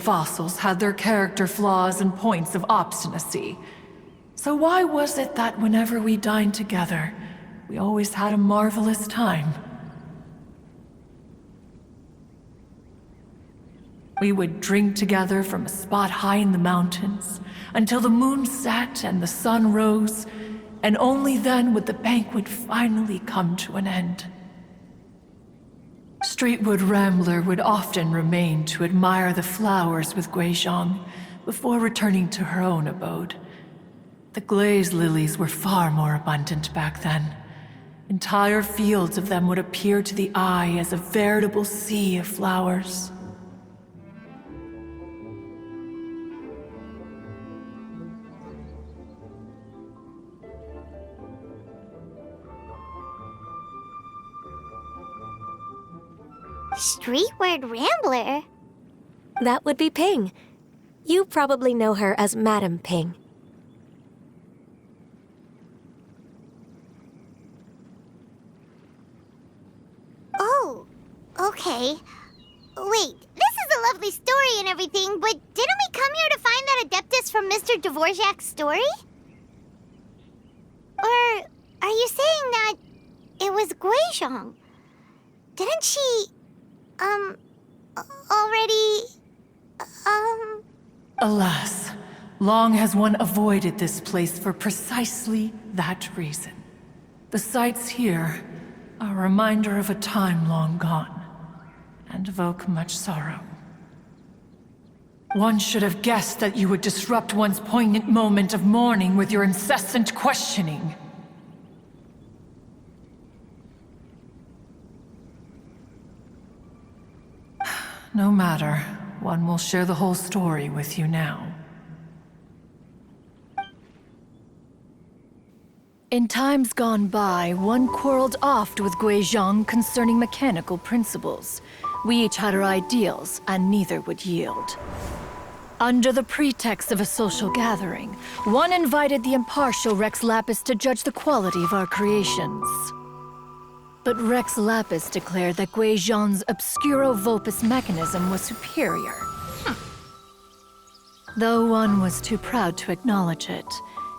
fossils had their character flaws and points of obstinacy. So why was it that whenever we dined together, we always had a marvelous time? We would drink together from a spot high in the mountains until the moon set and the sun rose, and only then would the banquet finally come to an end. Streetwood Rambler would often remain to admire the flowers with Guizhong before returning to her own abode. The glaze lilies were far more abundant back then. Entire fields of them would appear to the eye as a veritable sea of flowers. Streetward Rambler? That would be Ping. You probably know her as Madam Ping. Oh, okay. Wait, this is a lovely story and everything, but didn't we come here to find that Adeptus from Mr. Dvorak's story? Or are you saying that it was Guizhong? Didn't she, already, Alas, long has one avoided this place for precisely that reason. The sights here are a reminder of a time long gone, and evoke much sorrow. One should have guessed that you would disrupt one's poignant moment of mourning with your incessant questioning. No matter, one will share the whole story with you now. In times gone by, one quarreled oft with Guizhong concerning mechanical principles. We each had our ideals, and neither would yield. Under the pretext of a social gathering, one invited the impartial Rex Lapis to judge the quality of our creations. But Rex Lapis declared that Guizhong's Obscuro Vulpus mechanism was superior. Though one was too proud to acknowledge it,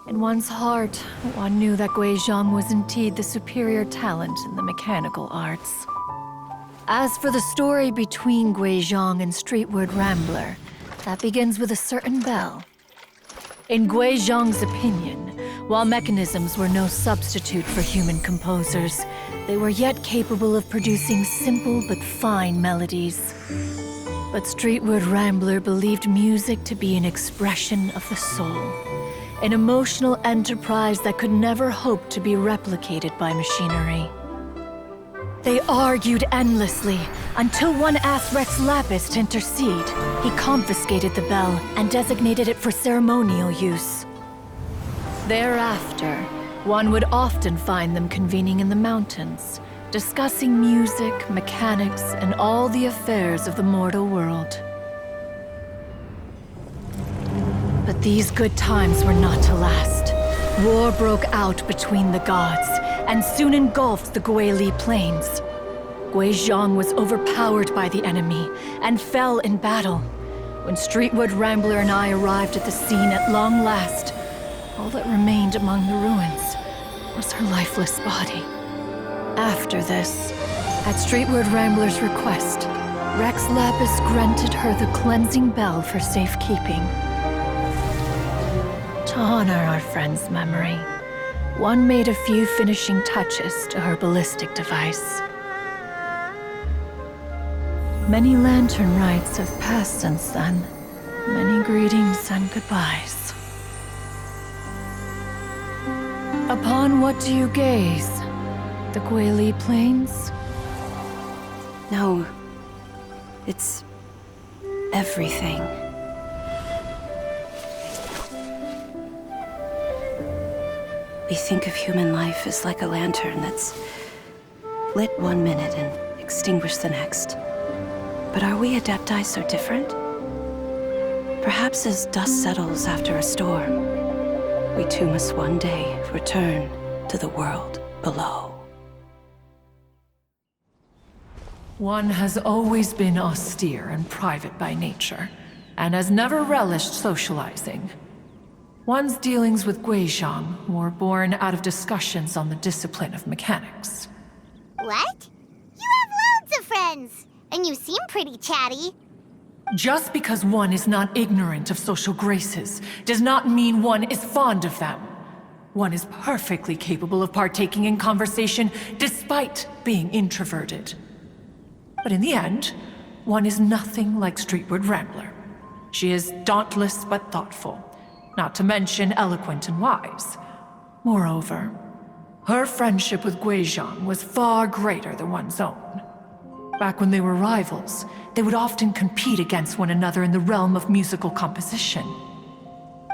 in one's heart, one knew that Guizhong was indeed the superior talent in the mechanical arts. As for the story between Guizhong and Streetward Rambler, that begins with a certain bell. In Guizhong's opinion, while mechanisms were no substitute for human composers, they were yet capable of producing simple but fine melodies. But Streetward Rambler believed music to be an expression of the soul, an emotional enterprise that could never hope to be replicated by machinery. They argued endlessly, until one asked Rex Lapis to intercede. He confiscated the bell and designated it for ceremonial use. Thereafter, one would often find them convening in the mountains, discussing music, mechanics, and all the affairs of the mortal world. But these good times were not to last. War broke out between the gods, and soon engulfed the Guili Plains. Guizhong was overpowered by the enemy, and fell in battle. When Streetwood Rambler and I arrived at the scene at long last, all that remained among the ruins was her lifeless body. After this, at Streetwood Rambler's request, Rex Lapis granted her the cleansing bell for safekeeping. To honor our friend's memory, one made a few finishing touches to her ballistic device. Many lantern rites have passed since then. Many greetings and goodbyes. Upon what do you gaze? The Guili Plains? No. It's everything. We think of human life as like a lantern that's lit one minute and extinguished the next. But are we Adepti so different? Perhaps as dust settles after a storm, we too must one day return to the world below. One has always been austere and private by nature, and has never relished socializing. One's dealings with Guizhong were born out of discussions on the discipline of mechanics. What? You have loads of friends, and you seem pretty chatty. Just because one is not ignorant of social graces does not mean one is fond of them. One is perfectly capable of partaking in conversation despite being introverted. But in the end, one is nothing like Streetward Rambler. She is dauntless but thoughtful, not to mention eloquent and wise. Moreover, her friendship with Guizhong was far greater than one's own. Back when they were rivals, they would often compete against one another in the realm of musical composition.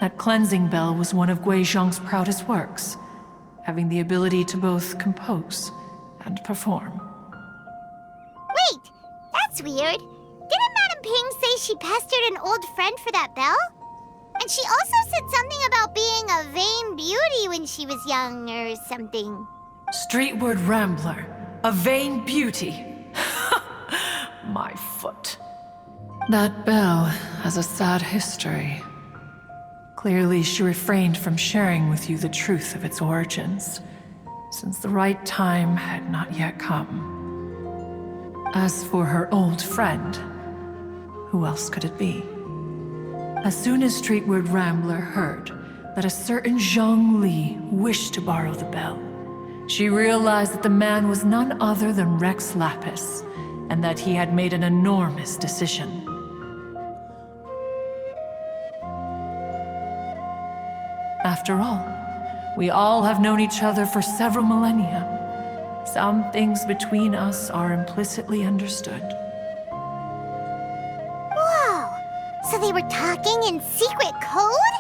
That cleansing bell was one of Guizhong's proudest works, having the ability to both compose and perform. Wait, that's weird. Didn't Madame Ping say she pestered an old friend for that bell? And she also said something about being a vain beauty when she was young or something. Streetward Rambler, a vain beauty. My foot. That bell has a sad history. Clearly, she refrained from sharing with you the truth of its origins, since the right time had not yet come. As for her old friend, who else could it be? As soon as Streetward Rambler heard that a certain Zhang Li wished to borrow the bell, she realized that the man was none other than Rex Lapis, and that he had made an enormous decision. After all, we all have known each other for several millennia. Some things between us are implicitly understood. Whoa! So they were talking in secret code?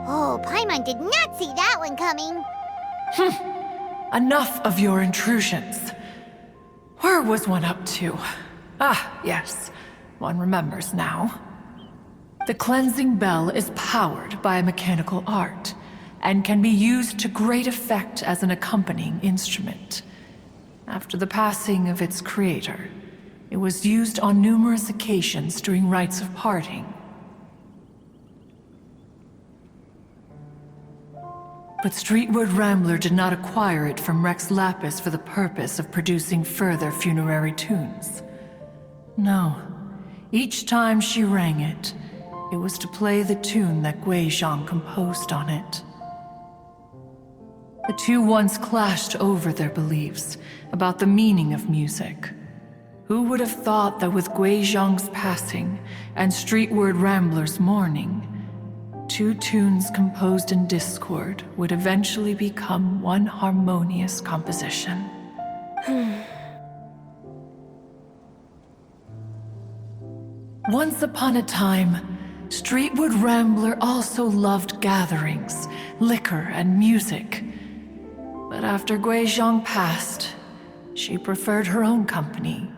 Oh, Paimon did not see that one coming. Enough of your intrusions. Where was one up to? Ah, yes. One remembers now. The cleansing bell is powered by a mechanical art, and can be used to great effect as an accompanying instrument. After the passing of its creator, it was used on numerous occasions during rites of parting. But Streetward Rambler did not acquire it from Rex Lapis for the purpose of producing further funerary tunes. No. Each time she rang it, it was to play the tune that Guizhong composed on it. The two once clashed over their beliefs about the meaning of music. Who would have thought that with Guizhong's passing and Streetward Rambler's mourning, two tunes composed in discord would eventually become one harmonious composition? Once upon a time, Streetward Rambler also loved gatherings, liquor, and music. But after Guizhong passed, she preferred her own company.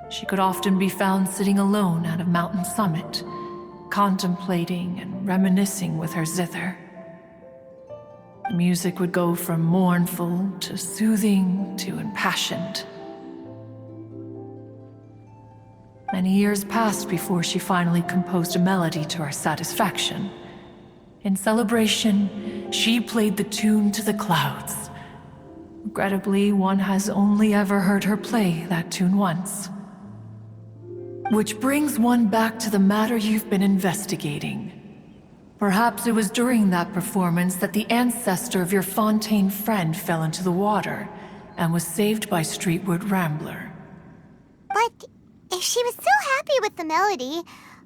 She could often be found sitting alone at a mountain summit, contemplating and reminiscing with her zither. The music would go from mournful to soothing to impassioned. Many years passed before she finally composed a melody to her satisfaction. In celebration, she played the tune to the clouds. Regrettably, one has only ever heard her play that tune once. Which brings one back to the matter you've been investigating. Perhaps it was during that performance that the ancestor of your Fontaine friend fell into the water and was saved by Streetward Rambler. But if she was so happy with the melody,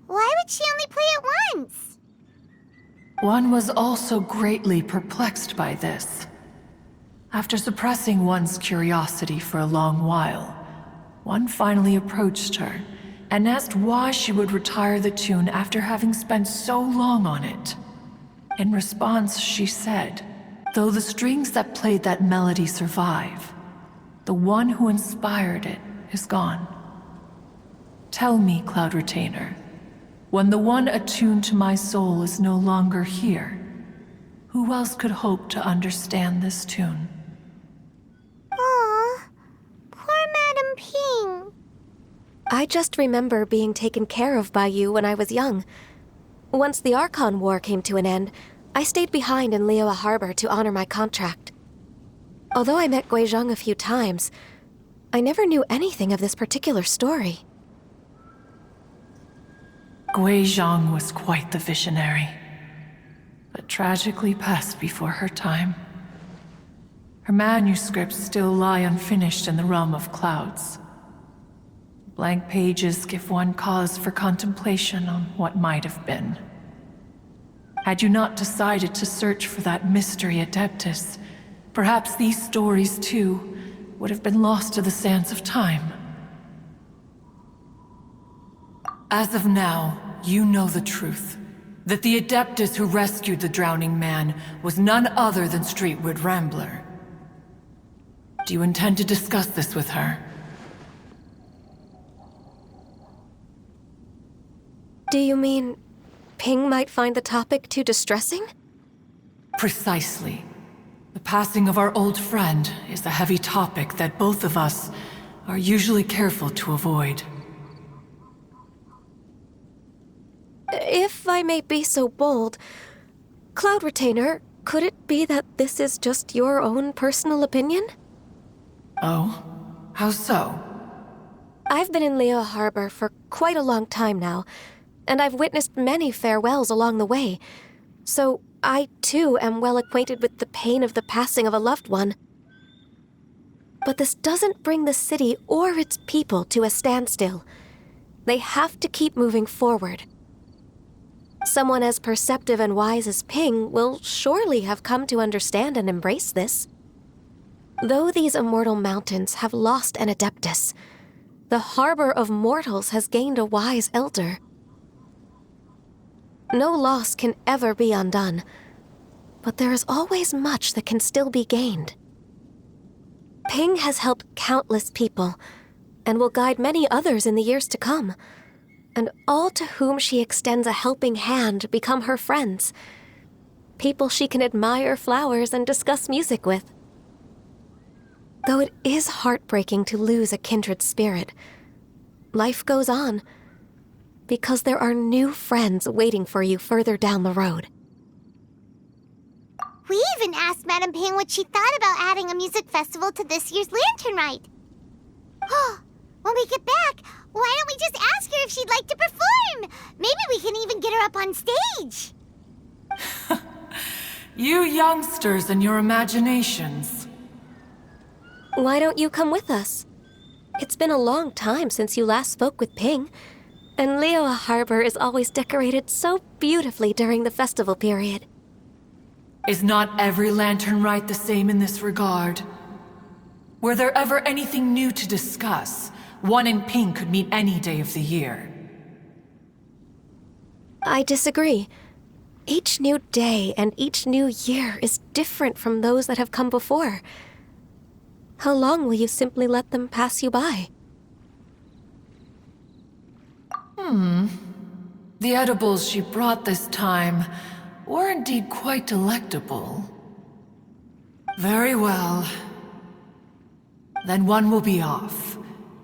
why would she only play it once? One was also greatly perplexed by this. After suppressing one's curiosity for a long while, one finally approached her and asked why she would retire the tune after having spent so long on it. In response, she said, "Though the strings that played that melody survive, the one who inspired it is gone. Tell me, Cloud Retainer, when the one attuned to my soul is no longer here, who else could hope to understand this tune?" Aw, poor Madame Ping. I just remember being taken care of by you when I was young. Once the Archon War came to an end, I stayed behind in Liyue Harbor to honor my contract. Although I met Guizhong a few times, I never knew anything of this particular story. Guizhong was quite the visionary, but tragically passed before her time. Her manuscripts still lie unfinished in the realm of clouds. Blank pages give one cause for contemplation on what might have been. Had you not decided to search for that mystery Adeptus, perhaps these stories, too, would have been lost to the sands of time. As of now, you know the truth. That the Adeptus who rescued the drowning man was none other than Streetwood Rambler. Do you intend to discuss this with her? Do you mean Ping might find the topic too distressing? Precisely. The passing of our old friend is a heavy topic that both of us are usually careful to avoid. If I may be so bold, Cloud Retainer, could it be that this is just your own personal opinion? Oh? How so? I've been in Liyue Harbor for quite a long time now, and I've witnessed many farewells along the way, so I too am well acquainted with the pain of the passing of a loved one. But this doesn't bring the city or its people to a standstill. They have to keep moving forward. Someone as perceptive and wise as Ping will surely have come to understand and embrace this. Though these immortal mountains have lost an Adeptus, the harbor of mortals has gained a wise elder. No loss can ever be undone, but there is always much that can still be gained. Ping has helped countless people, and will guide many others in the years to come, and all to whom she extends a helping hand become her friends, people she can admire flowers and discuss music with. Though it is heartbreaking to lose a kindred spirit, life goes on, because there are new friends waiting for you further down the road. We even asked Madame Ping what she thought about adding a music festival to this year's Lantern Rite. Oh, when we get back, why don't we just ask her if she'd like to perform? Maybe we can even get her up on stage. You youngsters and your imaginations. Why don't you come with us? It's been a long time since you last spoke with Ping, and Liyue Harbor is always decorated so beautifully during the festival period. Is not every Lantern Rite the same in this regard? Were there ever anything new to discuss, one and Ping could meet any day of the year. I disagree. Each new day and each new year is different from those that have come before. How long will you simply let them pass you by? The edibles she brought this time were indeed quite delectable. Very well. Then one will be off.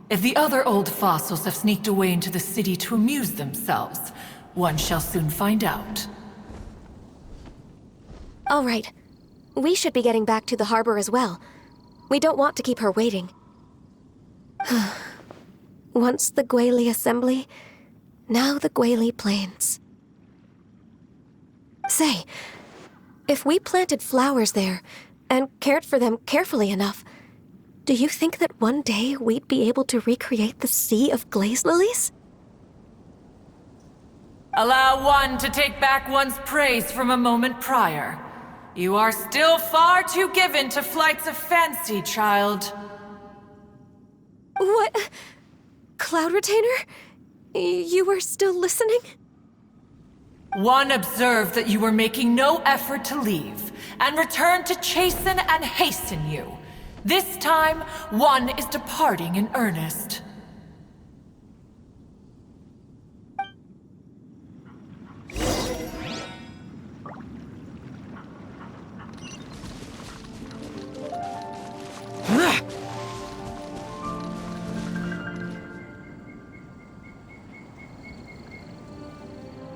If the other old fossils have sneaked away into the city to amuse themselves, one shall soon find out. All right. We should be getting back to the harbor as well. We don't want to keep her waiting. Once the Guili Assembly, now the Guili Plains. Say, if we planted flowers there and cared for them carefully enough, do you think that one day we'd be able to recreate the Sea of Glaze Lilies? Allow one to take back one's praise from a moment prior. You are still far too given to flights of fancy, child. What? Cloud Retainer? You were still listening? One observed that you were making no effort to leave, and returned to chasten and hasten you. This time, one is departing in earnest.